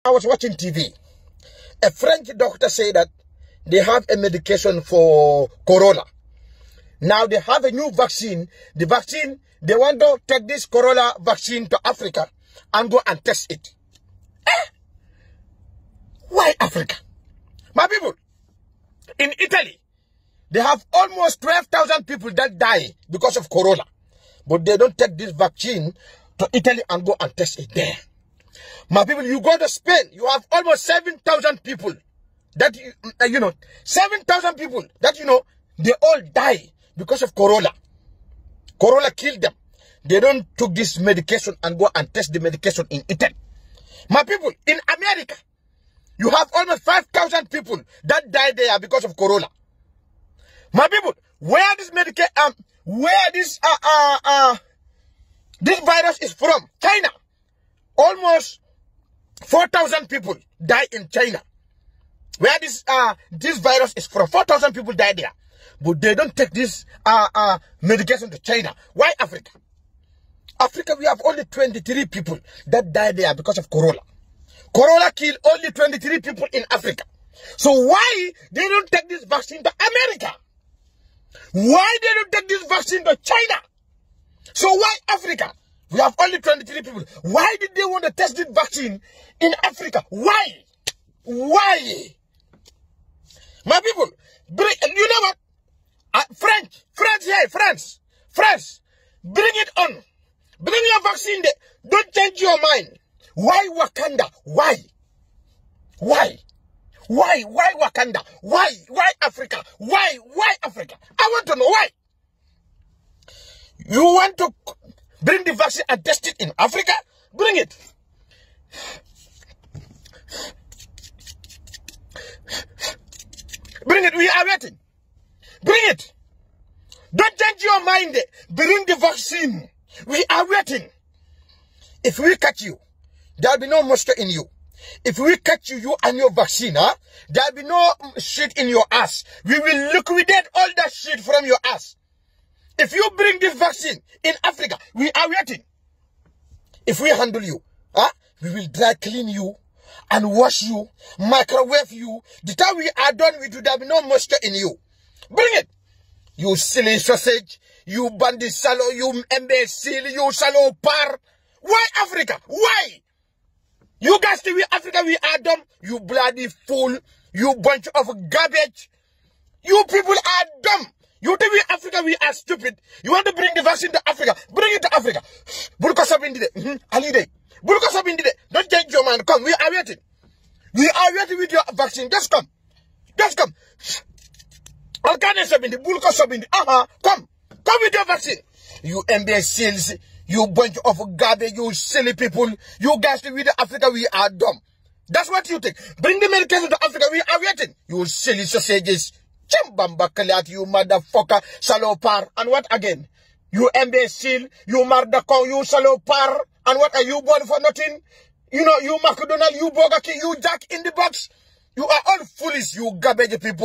I was watching TV. A French doctor said that they have a medication for corona. Now they have a new vaccine. The vaccine, they want to take this corona vaccine to Africa and go and test it. Why Africa? My people, in Italy, they have almost 12,000 people that die because of corona. But they don't take this vaccine to Italy and go and test it there. My people, you go to Spain, you have almost 7,000 people that, 7,000 people that, they all die because of corona. Corona killed them. They don't took this medication and go and test the medication in Italy. My people, in America, you have almost 5,000 people that died there because of corona. My people, where this this virus is from, China. Almost 4,000 people die in China. Where this virus is from, 4,000 people die there. But they don't take this medication to China. Why Africa? Africa, we have only 23 people that died there because of corona. Corona killed only 23 people in Africa. So why they don't take this vaccine to America? Why they don't take this vaccine to China? So why Africa? We have only 23 people. Why did they want to test this vaccine in Africa? Why? Why? My people, you know what? France, bring it on. Bring your vaccine there. Don't change your mind. Why Wakanda? Why? Why? Why? Why Wakanda? Why? Why Africa? Why? Why Africa? I want to know why. You want to bring the vaccine and test it in Africa? Bring it. Bring it. We are waiting. Bring it. Don't change your mind. Bring the vaccine. We are waiting. If we catch you, there'll be no moisture in you. If we catch you, you and your vaccine, there'll be no shit in your ass. We will liquidate all that shit from your ass. If you bring this vaccine in Africa, we are waiting. If we handle you, we will dry clean you and wash you, microwave you. The time we are done with you, there'll be no moisture in you. Bring it. You silly sausage, you bandit salo, you imbecile, you salopard. Why Africa? Why? You guys think we Africa, we are dumb? You bloody fool. You bunch of garbage. You people are dumb. You think we Africa, we are stupid. You want to bring the vaccine to Africa? Bring it to Africa. Don't change your mind. Come, we are waiting. We are waiting with your vaccine. Just come. Just come. Come with your vaccine. You imbeciles. You bunch of garbage, you silly people. You guys think with Africa, we are dumb. That's what you think. Bring the medication to Africa, we are waiting. You silly sausages. Chimbambakalat, you motherfucker, salopard. And what again? You imbecile, you mardakon, you salopard. And what are you born for nothing? You McDonald, you Burger King, you Jack in the Box. You are all foolish, you garbage people.